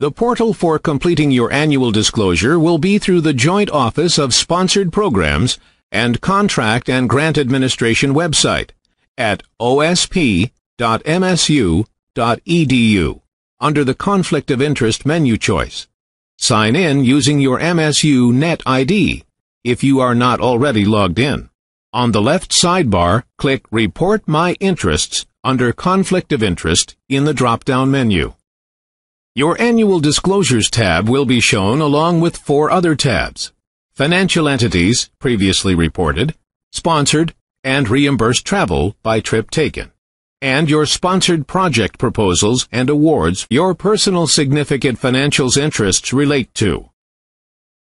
The portal for completing your annual disclosure will be through the Joint Office of Sponsored Programs and Contract and Grant Administration website at OSP.msu.edu under the Conflict of Interest menu choice. Sign in using your MSU Net ID if you are not already logged in. On the left sidebar, click Report My Interests under Conflict of Interest in the drop-down menu. Your Annual Disclosures tab will be shown along with 4 other tabs: Financial Entities, Previously Reported, Sponsored, and Reimbursed Travel by Trip Taken, and your Sponsored Project Proposals and Awards your personal significant financials interests relate to.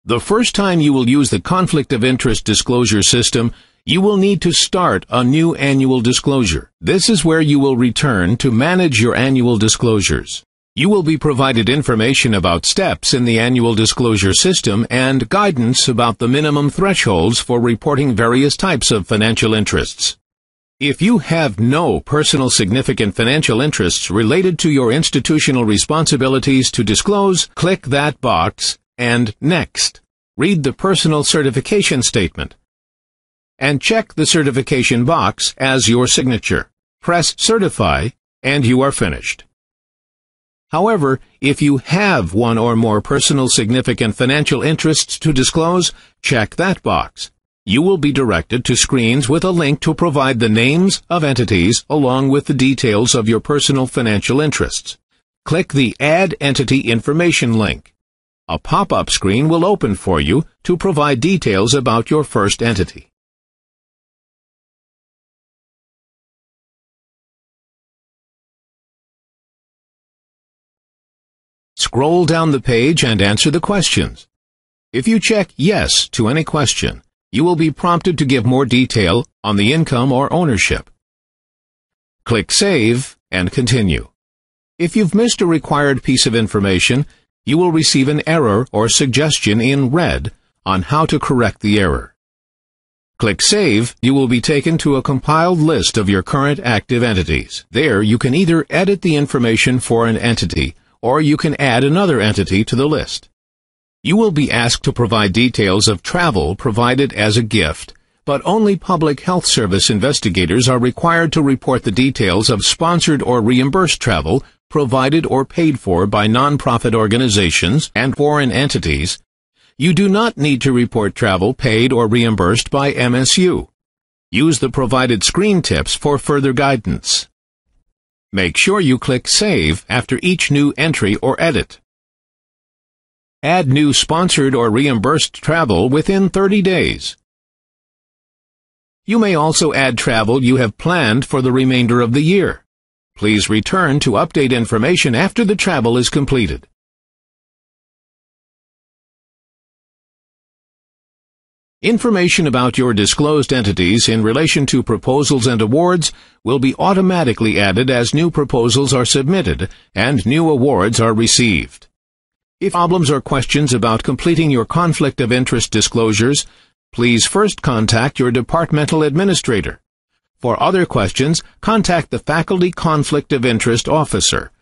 The first time you will use the Conflict of Interest disclosure system, you will need to start a new annual disclosure. This is where you will return to manage your annual disclosures. You will be provided information about steps in the annual disclosure system and guidance about the minimum thresholds for reporting various types of financial interests. If you have no personal significant financial interests related to your institutional responsibilities to disclose, click that box and Next. Read the personal certification statement and check the certification box as your signature. Press Certify and you are finished. However, if you have one or more personal significant financial interests to disclose, check that box. You will be directed to screens with a link to provide the names of entities along with the details of your personal financial interests. Click the Add Entity Information link. A pop-up screen will open for you to provide details about your first entity. Scroll down the page and answer the questions. If you check Yes to any question, you will be prompted to give more detail on the income or ownership. Click Save and Continue. If you've missed a required piece of information, you will receive an error or suggestion in red on how to correct the error. Click Save. You will be taken to a compiled list of your current active entities. There, you can either edit the information for an entity or you can add another entity to the list. You will be asked to provide details of travel provided as a gift, but only Public Health Service investigators are required to report the details of sponsored or reimbursed travel provided or paid for by nonprofit organizations and foreign entities. You do not need to report travel paid or reimbursed by MSU. Use the provided screen tips for further guidance. Make sure you click Save after each new entry or edit. Add new sponsored or reimbursed travel within 30 days. You may also add travel you have planned for the remainder of the year. Please return to update information after the travel is completed. Information about your disclosed entities in relation to proposals and awards will be automatically added as new proposals are submitted and new awards are received. If problems or questions about completing your conflict of interest disclosures, please first contact your departmental administrator. For other questions, contact the Faculty Conflict of Interest Officer